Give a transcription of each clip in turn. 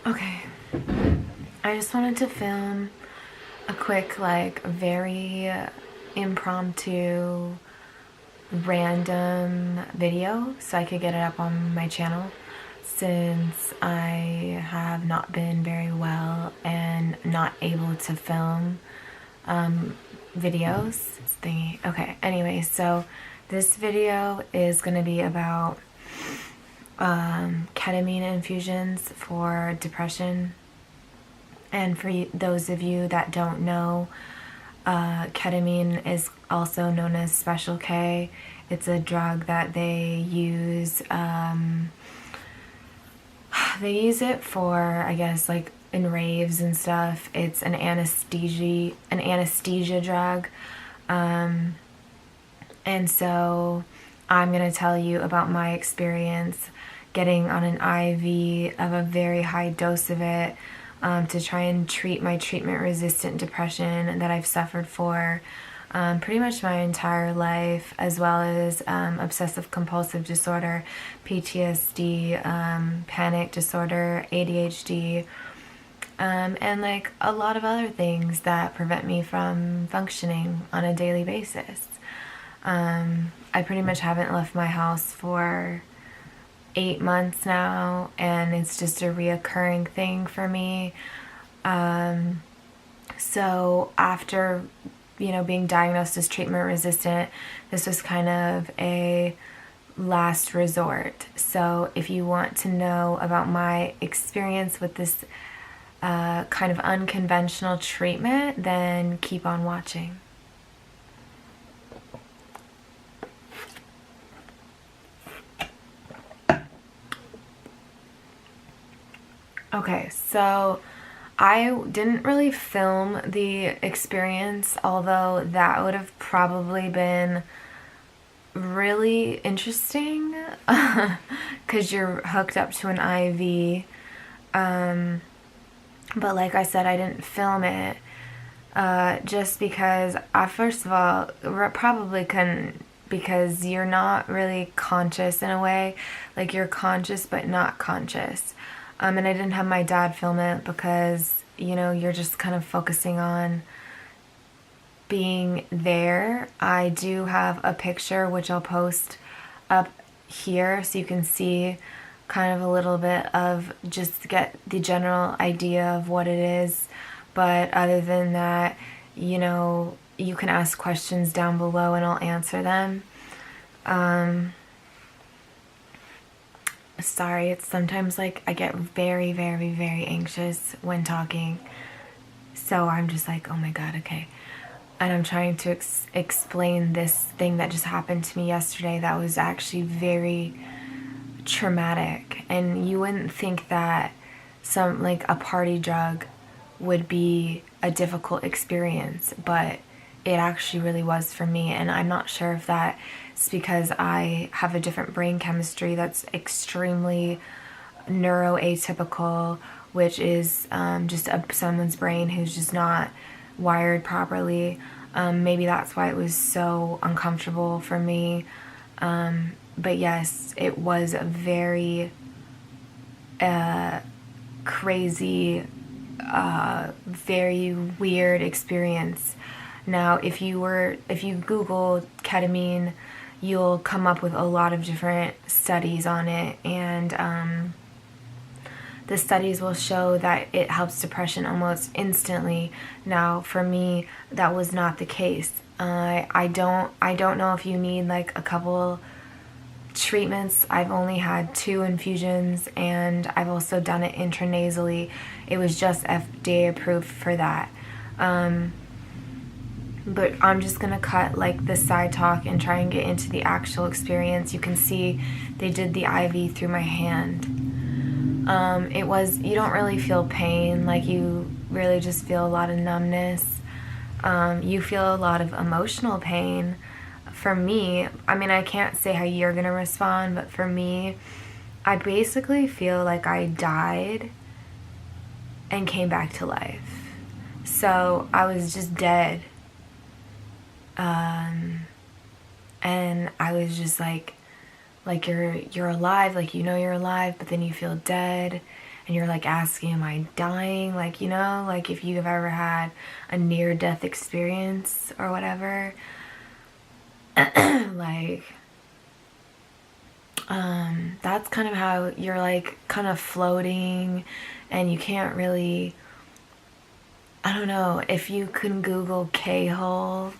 Okay, I just wanted to film a quick, like, very impromptu, random video so I could get it up on my channel since I have not been very well and not able to film videos. Thingy. Okay, anyway, so this video is going to be about ketamine infusions for depression. And for those of you that don't know, ketamine is also known as Special K. It's a drug that they use it for, I guess, like in raves and stuff. It's an anesthesia drug. And so I'm going to tell you about my experience getting on an IV of a very high dose of it to try and treat my treatment-resistant depression that I've suffered for pretty much my entire life, as well as obsessive-compulsive disorder, PTSD, panic disorder, ADHD, and like a lot of other things that prevent me from functioning on a daily basis. I pretty much haven't left my house for 8 months now, and it's just a reoccurring thing for me. So after, being diagnosed as treatment resistant, this was kind of a last resort. So if you want to know about my experience with this kind of unconventional treatment, then keep on watching. Okay, so I didn't really film the experience, although that would have probably been really interesting because you're hooked up to an IV. But like I said, I didn't film it just because first of all, probably couldn't, because you're not really conscious in a way. Like, you're conscious but not conscious. And I didn't have my dad film it because, you're just kind of focusing on being there. I do have a picture, which I'll post up here so you can see kind of a little bit of, just to get the general idea of what it is. But other than that, you can ask questions down below and I'll answer them. Sorry, it's sometimes like I get very, very, very anxious when talking. So I'm just like, oh my God, okay. And I'm trying to explain this thing that just happened to me yesterday that was actually very traumatic. And you wouldn't think that like a party drug would be a difficult experience, but it actually really was for me. And I'm not sure if that's because I have a different brain chemistry that's extremely neuroatypical, which is just someone's brain who's just not wired properly. Maybe that's why it was so uncomfortable for me. But yes, it was a very crazy, very weird experience. Now, if you Google ketamine, you'll come up with a lot of different studies on it, and the studies will show that it helps depression almost instantly. Now, for me, that was not the case. I don't know if you need like a couple treatments. I've only had 2 infusions, and I've also done it intranasally. It was just FDA approved for that. But I'm just gonna cut like the side talk and try and get into the actual experience. You can see they did the IV through my hand. You don't really feel pain, like you really just feel a lot of numbness. You feel a lot of emotional pain. For me, I can't say how you're gonna respond, but for me, I basically feel like I died and came back to life. So I was just dead. And I was just like you're alive, like you're alive, but then you feel dead, and you're like asking, am I dying? Like, you know, like if you've ever had a near-death experience or whatever, like, that's kind of how you're like kind of floating, and you can't really, I don't know, if you can Google K-hole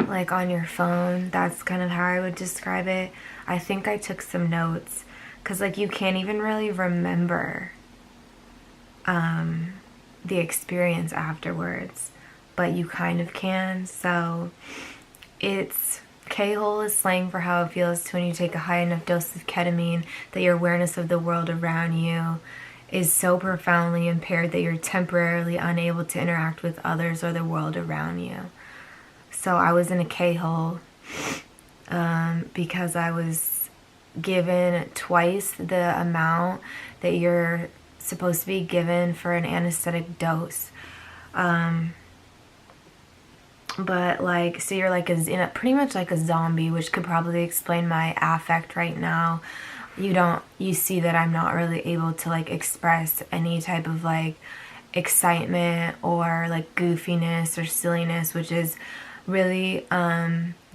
like on your phone, that's kind of how I would describe it. I think I took some notes because like you can't even really remember the experience afterwards, but you kind of can. So it's K-hole is slang for how it feels to when you take a high enough dose of ketamine that your awareness of the world around you is so profoundly impaired that you're temporarily unable to interact with others or the world around you. So I was in a K-hole because I was given twice the amount that you're supposed to be given for an anesthetic dose. But like, so you're like pretty much like a zombie, which could probably explain my affect right now. You see that I'm not really able to like express any type of like excitement or like goofiness or silliness, which is really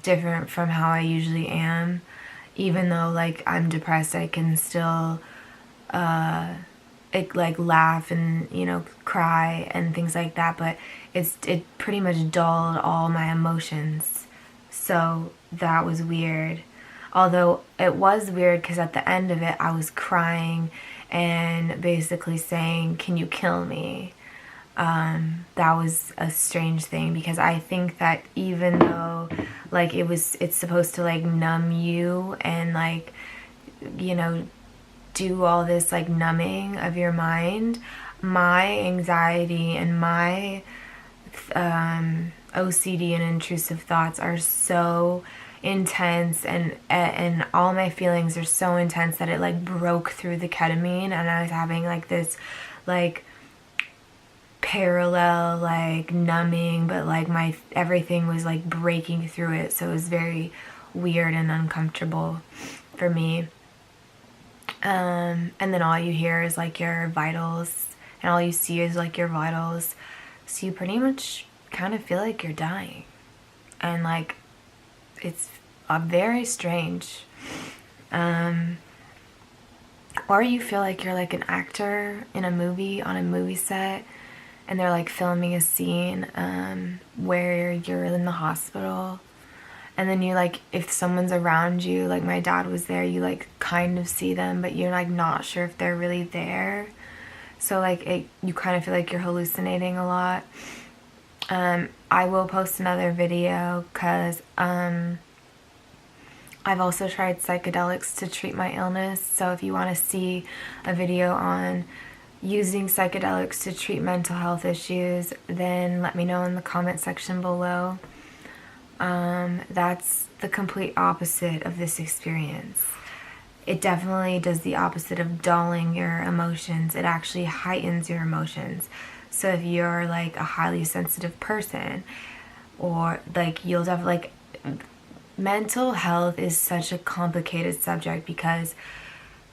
different from how I usually am. Even though like I'm depressed, I can still like laugh and, you know, cry and things like that, but it pretty much dulled all my emotions. So that was weird. Although it was weird because at the end of it I was crying and basically saying, can you kill me? That was a strange thing, because I think that even though like it's supposed to like numb you and like, you know, do all this like numbing of your mind, my anxiety and my OCD and intrusive thoughts are so intense, and all my feelings are so intense that it like broke through the ketamine, and I was having like this like parallel like numbing, but like my everything was like breaking through it, so it was very weird and uncomfortable for me. And then all you hear is like your vitals, and all you see is like your vitals, so you pretty much kind of feel like you're dying, and like it's very strange. Or you feel like you're like an actor in a movie, on a movie set, and they're like filming a scene where you're in the hospital, and then you like, if someone's around you, like my dad was there, you like kind of see them, but you're like not sure if they're really there. So like you kind of feel like you're hallucinating a lot. I will post another video because I've also tried psychedelics to treat my illness. So if you want to see a video on using psychedelics to treat mental health issues, then let me know in the comment section below. That's the complete opposite of this experience. It definitely does the opposite of dulling your emotions. It actually heightens your emotions. So if you're like a highly sensitive person, or like you'll definitely like, mental health is such a complicated subject, because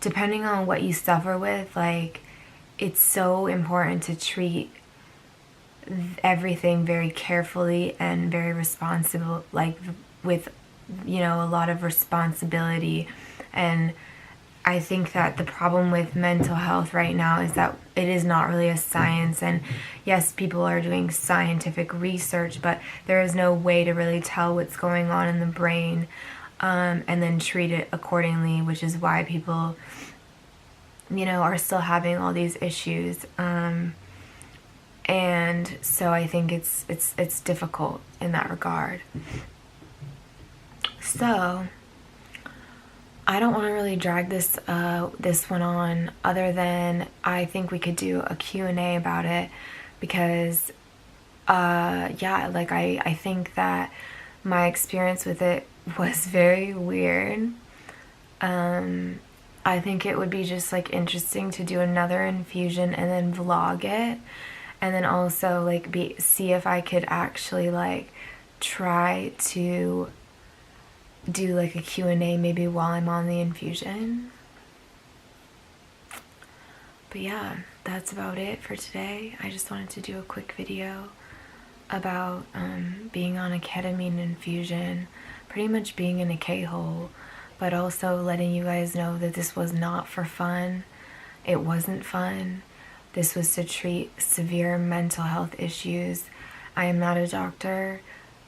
depending on what you suffer with, like it's so important to treat everything very carefully and very responsible, like with, you know, a lot of responsibility. And I think that the problem with mental health right now is that it is not really a science, and yes, people are doing scientific research, but there is no way to really tell what's going on in the brain and then treat it accordingly, which is why people, you know, are still having all these issues. And so I think it's difficult in that regard. So I don't want to really drag this one on, other than I think we could do a Q&A about it, because yeah, like I think that my experience with it was very weird. I think it would be just like interesting to do another infusion and then vlog it, and then also like see if I could actually like try to do like a Q&A maybe while I'm on the infusion. But yeah, that's about it for today. I just wanted to do a quick video about being on a ketamine infusion, pretty much being in a K-hole, but also letting you guys know that this was not for fun. It wasn't fun. This was to treat severe mental health issues. I am not a doctor.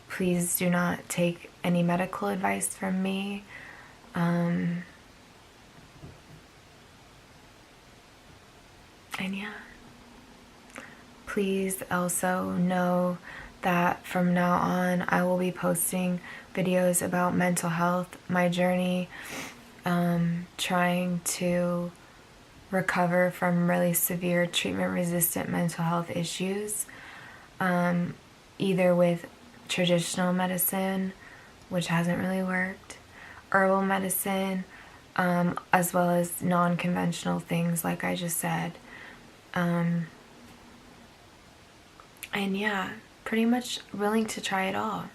Please do not take any medical advice from me. And yeah. Please also know that from now on I will be posting videos about mental health, my journey, trying to recover from really severe treatment-resistant mental health issues, either with traditional medicine, which hasn't really worked, herbal medicine, as well as non-conventional things like I just said. And yeah, pretty much willing to try it all.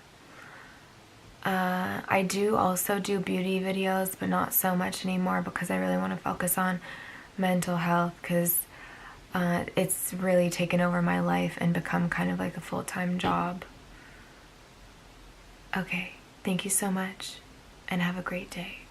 I do also do beauty videos, but not so much anymore because I really want to focus on mental health, because it's really taken over my life and become kind of like a full-time job. Okay, thank you so much and have a great day.